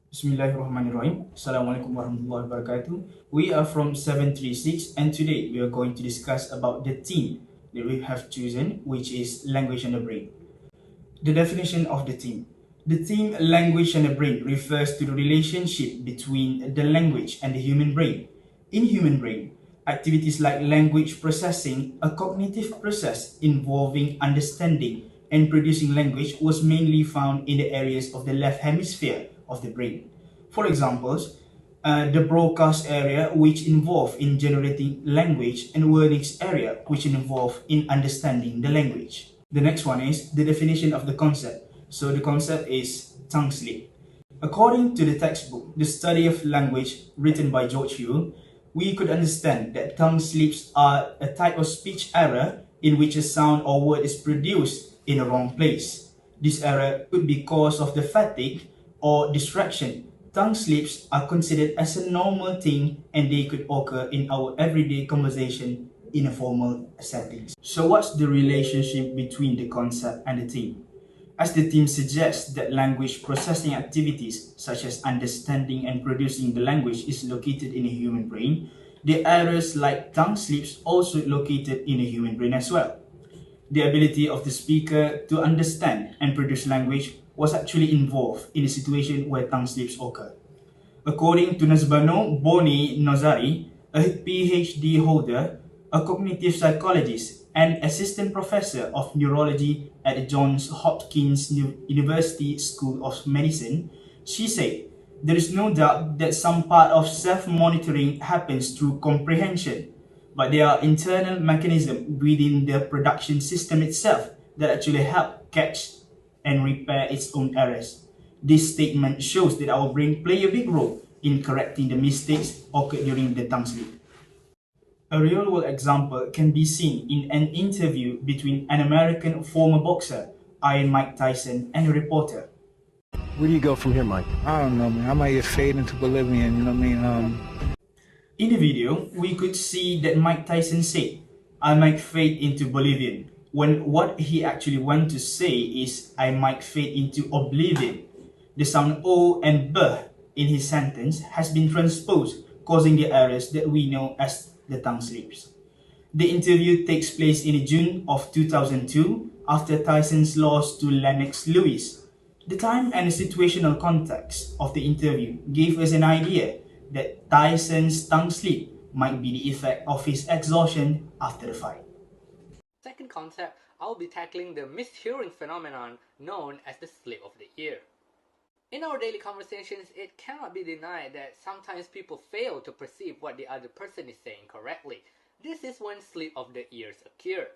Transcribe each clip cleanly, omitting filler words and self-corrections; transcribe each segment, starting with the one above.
Bismillahirrahmanirrahim. Assalamualaikum warahmatullahi wabarakatuh. We are from 736 and today we are going to discuss about the theme that we have chosen, which is language and the brain. The definition of the theme. The theme language and the brain refers to the relationship between the language and the human brain. In human brain, activities like language processing, a cognitive process involving understanding and producing language, was mainly found in the areas of the left hemisphere of the brain. For examples, the broadcast area, which involve in generating language, and wordings area, which involve in understanding the language. The next one is the definition of the concept. So the concept is tongue slip. According to the textbook, The Study of Language, written by George Huell, we could understand that tongue slips are a type of speech error in which a sound or word is produced in a wrong place. This error could be cause of the fatigue or distraction. Tongue slips are considered as a normal thing and they could occur in our everyday conversation in a formal setting. So what's the relationship between the concept and the theme? As the theme suggests that language processing activities such as understanding and producing the language is located in a human brain, the errors like tongue slips also located in a human brain as well. The ability of the speaker to understand and produce language was actually involved in a situation where tongue slips occur. According to Nazbano Boni Nozari, a PhD holder, a cognitive psychologist, and assistant professor of neurology at the Johns Hopkins University School of Medicine, she said, "There is no doubt that some part of self-monitoring happens through comprehension, but there are internal mechanisms within the production system itself that actually help catch and repair its own errors. This statement shows that our brain play a big role in correcting the mistakes occurred during the tongue slip." A real-world example can be seen in an interview between an American former boxer, Iron Mike Tyson, and a reporter. Where do you go from here, Mike? I don't know, man. I might get fade into Bolivian, you know what I mean? In the video, we could see that Mike Tyson said, "I might fade into Bolivian," when what he actually wants to say is, "I might fade into oblivion." The sound O and B in his sentence has been transposed, causing the errors that we know as the tongue slips. The interview takes place in June of 2002 after Tyson's loss to Lennox Lewis. The time and the situational context of the interview gave us an idea that Tyson's tongue slip might be the effect of his exhaustion after the fight. Second concept, I'll be tackling the mishearing phenomenon known as the slip of the ear. In our daily conversations, it cannot be denied that sometimes people fail to perceive what the other person is saying correctly. This is when slip of the ears occur.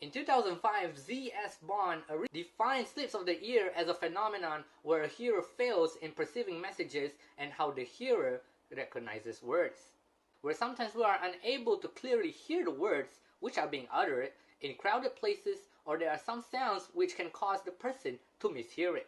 In 2005, Z.S. Bond defined slips of the ear as a phenomenon where a hearer fails in perceiving messages and how the hearer recognizes words. Where sometimes we are unable to clearly hear the words which are being uttered in crowded places, or there are some sounds which can cause the person to mishear it.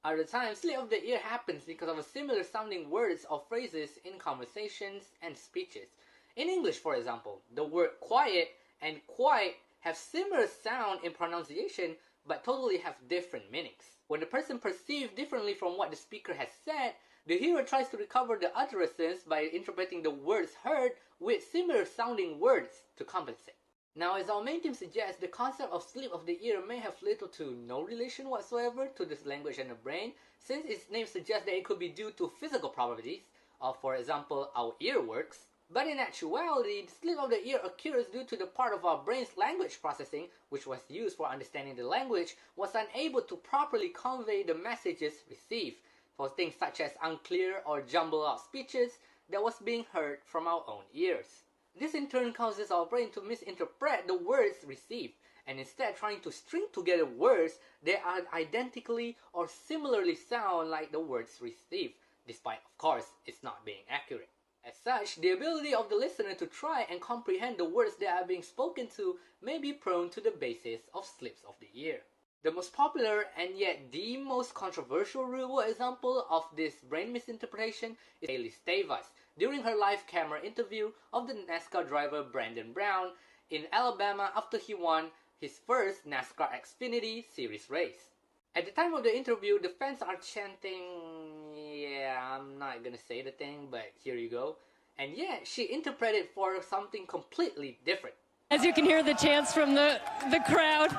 Other times, slip of the ear happens because of a similar sounding words or phrases in conversations and speeches. In English, for example, the word quiet and quiet have similar sound in pronunciation but totally have different meanings. When the person perceives differently from what the speaker has said, the hearer tries to recover the utterances by interpreting the words heard with similar sounding words to compensate. Now, as our main theme suggests, the concept of slip of the ear may have little to no relation whatsoever to this language and the brain, since its name suggests that it could be due to physical properties of, for example, our earworks. But in actuality, the slip of the ear occurs due to the part of our brain's language processing, which was used for understanding the language, was unable to properly convey the messages received, for things such as unclear or jumbled out speeches that was being heard from our own ears. This in turn causes our brain to misinterpret the words received, and instead trying to string together words that are identically or similarly sound like the words received, despite of course it's not being accurate. As such, the ability of the listener to try and comprehend the words that are being spoken to may be prone to the basis of slips of the ear. The most popular and yet the most controversial real-world example of this brain misinterpretation is Hailey Stavas during her live camera interview of the NASCAR driver Brandon Brown in Alabama after he won his first NASCAR Xfinity Series race. At the time of the interview, the fans are chanting, "Yeah, not gonna say the thing, but here you go. And yeah, she interpreted for something completely different. As you can hear the chants from the crowd.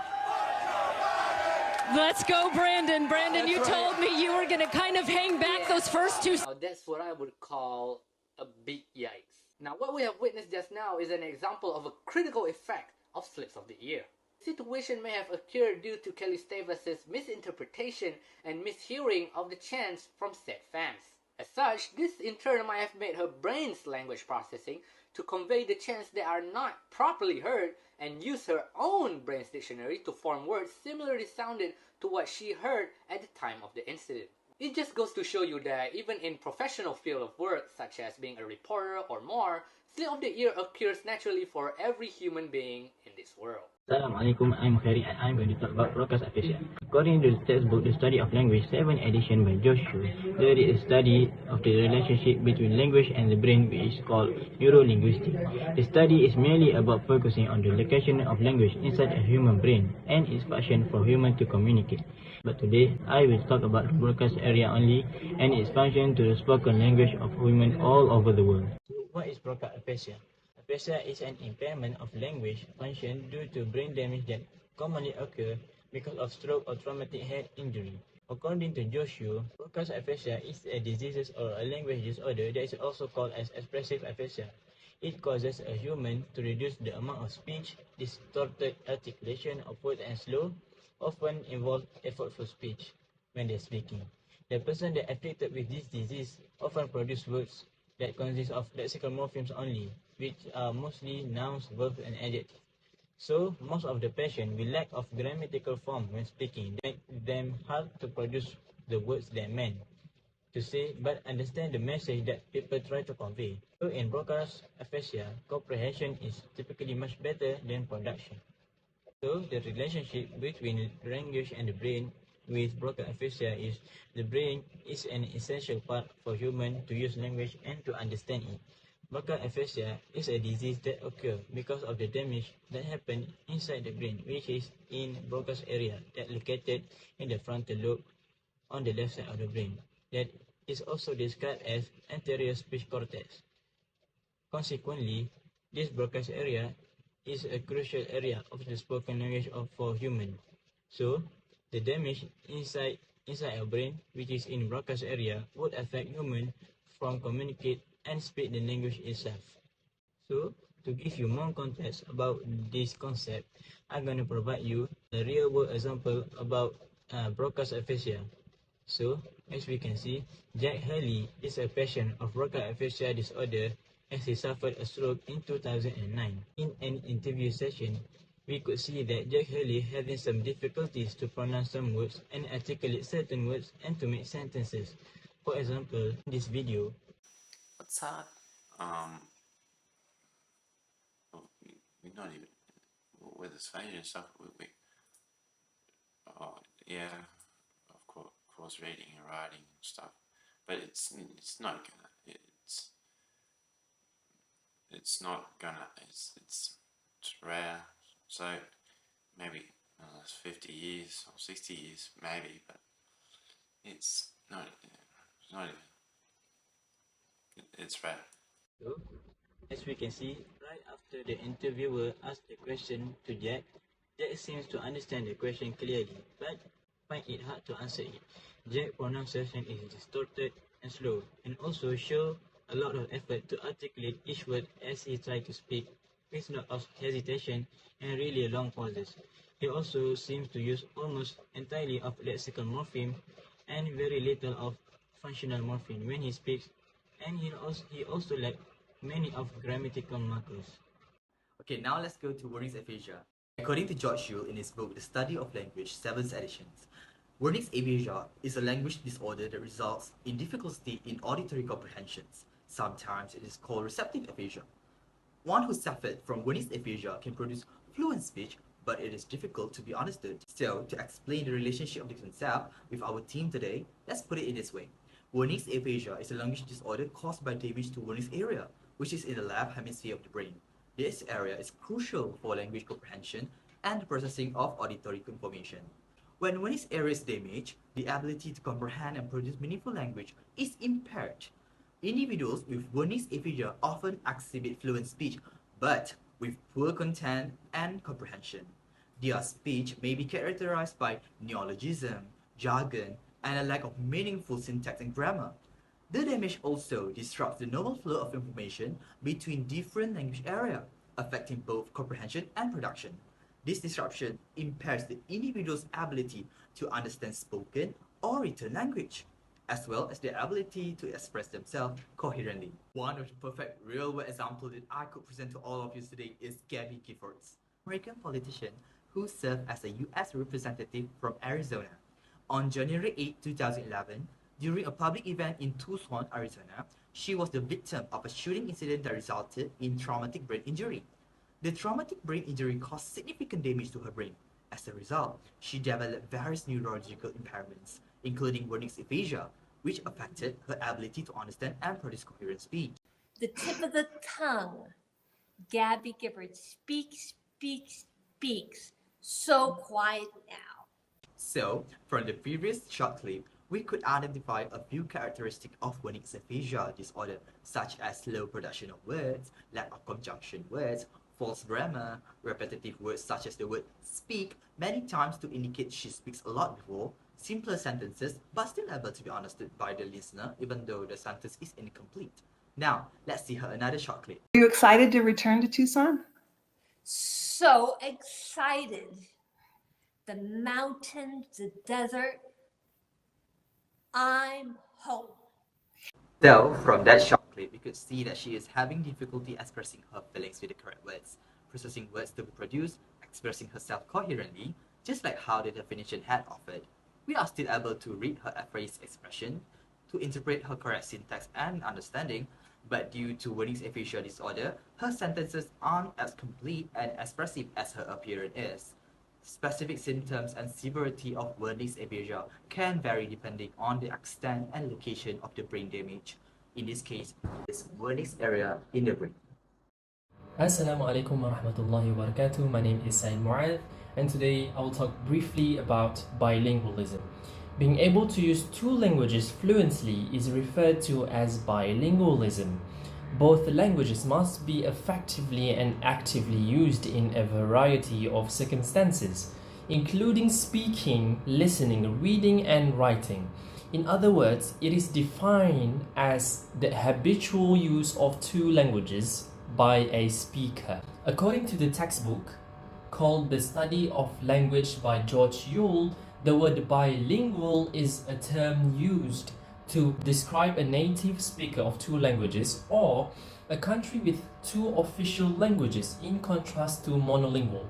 Let's go, Brandon. Brandon, you told me you were going to kind of hang back those first two. Now, that's what I would call a big yikes. Now, what we have witnessed just now is an example of a critical effect of slips of the ear. The situation may have occurred due to Kelly Stavas' misinterpretation and mishearing of the chants from said fans. As such, this in turn might have made her brain's language processing to convey the chants that are not properly heard and use her own brain's dictionary to form words similarly sounded to what she heard at the time of the incident. It just goes to show you that even in professional field of work such as being a reporter or more, slip of the ear occurs naturally for every human being in this world. Assalamualaikum, I'm MUKHAIRIQ and I'm going to talk about broadcast aphasia. According to the textbook The Study of Language 7th edition by Shah, there is a study of the relationship between language and the brain which is called neurolinguistics. The study is merely about focusing on the location of language inside a human brain and its function for humans to communicate. But today, I will talk about the broadcast area only and its function to the spoken language of women all over the world. So what is broadcast aphasia? Aphasia is an impairment of language function due to brain damage that commonly occurs because of stroke or traumatic head injury. According to Shah, broadcast aphasia is a disease or a language disorder that is also called as expressive aphasia. It causes a human to reduce the amount of speech, distorted articulation of words and slow, often involve effortful speech when they are speaking. The person that afflicted with this disease often produce words that consist of lexical morphemes only, which are mostly nouns, verbs, and adjectives. So, most of the patient will lack of grammatical form when speaking, make them hard to produce the words they meant to say, but understand the message that people try to convey. So, in broadcast aphasia, comprehension is typically much better than production. So, the relationship between language and the brain with broadcast aphasia is the brain is an essential part for humans to use language and to understand it. Broadcast aphasia is a disease that occurs because of the damage that happens inside the brain, which is in broadcast area that located in the frontal lobe on the left side of the brain. That is also described as anterior speech cortex. Consequently, this broadcast area is a crucial area of the spoken language for humans. So, the damage inside our brain, which is in broadcast area, would affect humans from communicate and speak the language itself. So, to give you more context about this concept, I'm going to provide you a real-world example about broadcast aphasia. So, as we can see, Jack Hurley is a patient of broadcast aphasia disorder as he suffered a stroke in 2009. In an interview session, we could see that Jack Hurley having some difficulties to pronounce some words and articulate certain words and to make sentences. For example, in this video, what's that? We're not even with this phone and stuff. Oh yeah, of course, reading and writing and stuff, but it's not gonna. It's not gonna. It's rare. So maybe 50 years or 60 years, maybe, but it's not even. It's rare. so, as we can see, right after the interviewer asked the question to Jack, Jack seems to understand the question clearly, but find it hard to answer it. Jack's pronunciation is distorted and slow, and also show a lot of effort to articulate each word as he tried to speak, with a lot of hesitation and really long pauses. He also seems to use almost entirely of lexical morpheme and very little of functional morpheme when he speaks, and he also lacks many of grammatical markers. Okay, now let's go to warnings aphasia. According to Shah in his book The Study of Language 7th edition, warnings aphasia is a language disorder that results in difficulty in auditory comprehensions. Sometimes it is called receptive aphasia. One who suffered from warnings aphasia can produce fluent speech, but it is difficult to be understood. So, to explain the relationship of the concept with our team today, let's put it in this way. Warnings aphasia is a language disorder caused by damage to warnings area, which is in the left hemisphere of the brain. This area is crucial for language comprehension and the processing of auditory information. When one's area is damaged, the ability to comprehend and produce meaningful language is impaired. Individuals with Wernicke's aphasia often exhibit fluent speech, but with poor content and comprehension. Their speech may be characterized by neologism, jargon, and a lack of meaningful syntax and grammar. The damage also disrupts the normal flow of information between different language areas, affecting both comprehension and production. This disruption impairs the individual's ability to understand spoken or written language, as well as their ability to express themselves coherently. One of the perfect real-world examples that I could present to all of you today is Gabby Giffords, American politician who served as a US representative from Arizona. On January 8, 2011, during a public event in Tucson, Arizona, she was the victim of a shooting incident that resulted in traumatic brain injury. The traumatic brain injury caused significant damage to her brain. As a result, she developed various neurological impairments, including Wernicke's aphasia, which affected her ability to understand and produce coherent speech. The tip of the tongue. Gabby Gifford speaks, so quiet now. So, from the previous short clip, we could identify a few characteristics of Wernicke's aphasia disorder, such as slow production of words, lack of conjunction words, false grammar, repetitive words such as the word speak many times to indicate she speaks a lot before, simpler sentences but still able to be understood by the listener even though the sentence is incomplete. Now, let's see her another short clip. Are you excited to return to Tucson? So excited. The mountains, the desert. I'm home. So, from that short clip, you could see that she is having difficulty expressing her feelings with the correct words, processing words to be produced, expressing herself coherently, just like how the definition had offered. We are still able to read her phrase expression, to interpret her correct syntax and understanding, but due to Wernicke's aphasia disorder, her sentences aren't as complete and expressive as her appearance is. Specific symptoms and severity of Wernicke's aphasia can vary depending on the extent and location of the brain damage. In this case, it's Wernicke's area in the brain. Assalamu alaikum wa rahmatullahi wa barakatuh. My name is MUAZ, and today I will talk briefly about bilingualism. Being able to use two languages fluently is referred to as bilingualism. Both languages must be effectively and actively used in a variety of circumstances, including speaking, listening, reading, and writing. In other words, it is defined as the habitual use of two languages by a speaker. According to the textbook called The Study of Language by George Yule, the word bilingual is a term used to describe a native speaker of two languages or a country with two official languages, in contrast to monolingual,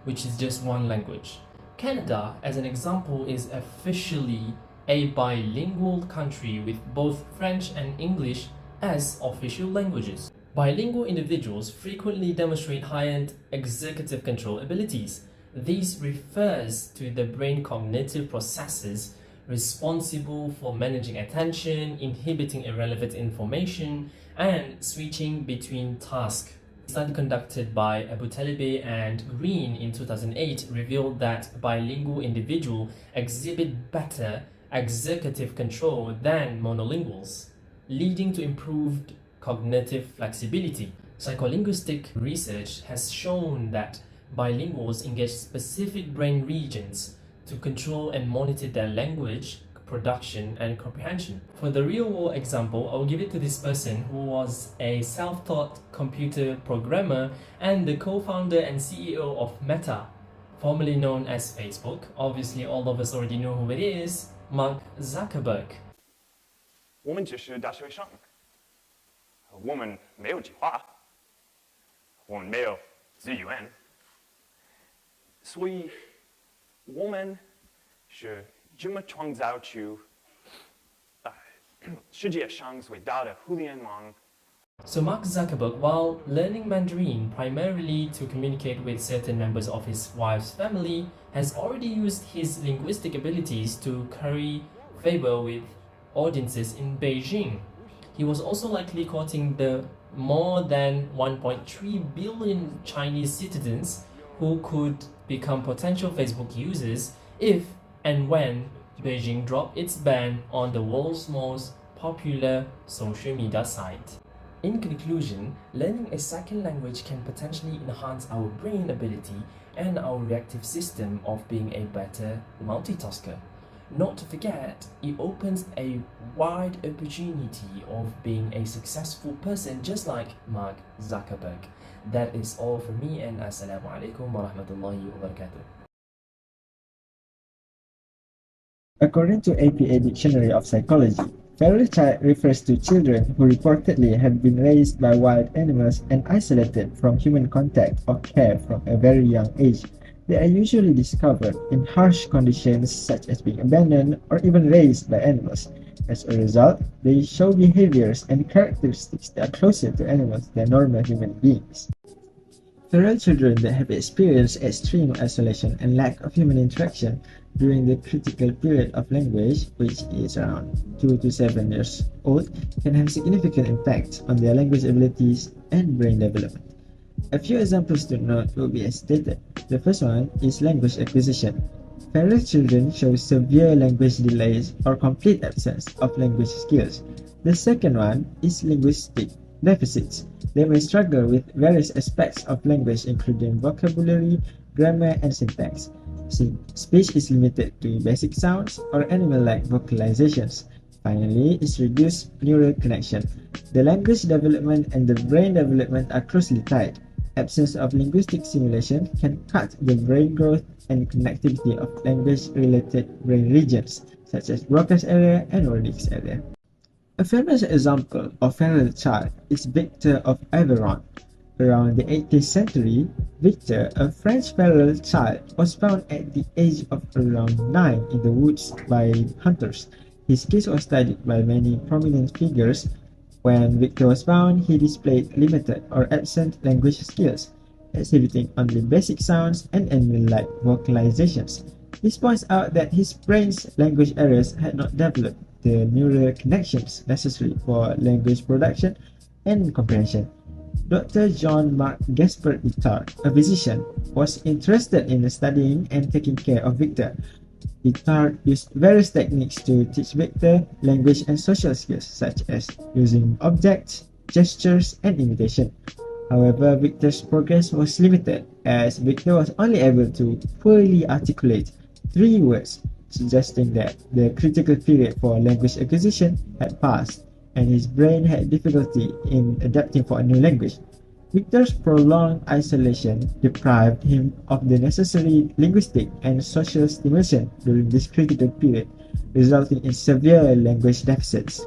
which is just one language. Canada, as an example, is officially a bilingual country with both French and English as official languages. Bilingual individuals frequently demonstrate high-end executive control abilities. This refers to the brain cognitive processes responsible for managing attention, inhibiting irrelevant information, and switching between tasks. A study conducted by Abu Talibeh and Green in 2008 revealed that bilingual individuals exhibit better executive control than monolinguals, leading to improved cognitive flexibility. Psycholinguistic research has shown that bilinguals engage specific brain regions to control and monitor their language, production, and comprehension. For the real-world example, I will give it to this person who was a self-taught computer programmer and the co-founder and CEO of Meta, formerly known as Facebook. Obviously, all of us already know who it is, Mark Zuckerberg. 我们只是大学生，我们没有计划，我们没有资源，所以我们是怎么创造出世界上最大的互联网？ So Mark Zuckerberg, while learning Mandarin primarily to communicate with certain members of his wife's family, has already used his linguistic abilities to curry favor with audiences in Beijing. He was also likely courting the more than 1.3 billion Chinese citizens who could become potential Facebook users if and when Beijing dropped its ban on the world's most popular social media site. In conclusion, learning a second language can potentially enhance our brain ability and our reactive system of being a better multitasker. Not to forget, it opens a wide opportunity of being a successful person just like Mark Zuckerberg. That is all from me, and Assalamu alaikum wa rahmatullahi wa barakatuh. According to APA Dictionary of Psychology, feral child refers to children who reportedly have been raised by wild animals and isolated from human contact or care from a very young age. They are usually discovered in harsh conditions such as being abandoned or even raised by animals. As a result, they show behaviors and characteristics that are closer to animals than normal human beings. Feral children that have experienced extreme isolation and lack of human interaction during the critical period of language, which is around 2 to 7 years old, can have significant impact on their language abilities and brain development. A few examples to note will be as stated. The first one is language acquisition. Feral children show severe language delays or complete absence of language skills. The second one is linguistic deficits. They may struggle with various aspects of language including vocabulary, grammar, and syntax. Speech is limited to basic sounds or animal-like vocalizations. Finally, is reduced neural connection. The language development and the brain development are closely tied. Absence of linguistic stimulation can cut the brain growth and connectivity of language-related brain regions, such as Broca's area and Wernicke's area. A famous example of feral child is Victor of Aveyron. Around the 18th century, Victor, a French feral child, was found at the age of around 9 in the woods by hunters. His case was studied by many prominent figures. When Victor was found, he displayed limited or absent language skills, exhibiting only basic sounds and animal-like vocalizations. This points out that his brain's language areas had not developed the neural connections necessary for language production and comprehension. Dr. John Mark Gaspard Itard, a physician, was interested in studying and taking care of Victor. Itard used various techniques to teach Victor language and social skills such as using objects, gestures, and imitation. However, Victor's progress was limited as Victor was only able to poorly articulate 3 words, suggesting that the critical period for language acquisition had passed and his brain had difficulty in adapting for a new language. Victor's prolonged isolation deprived him of the necessary linguistic and social stimulation during this critical period, resulting in severe language deficits.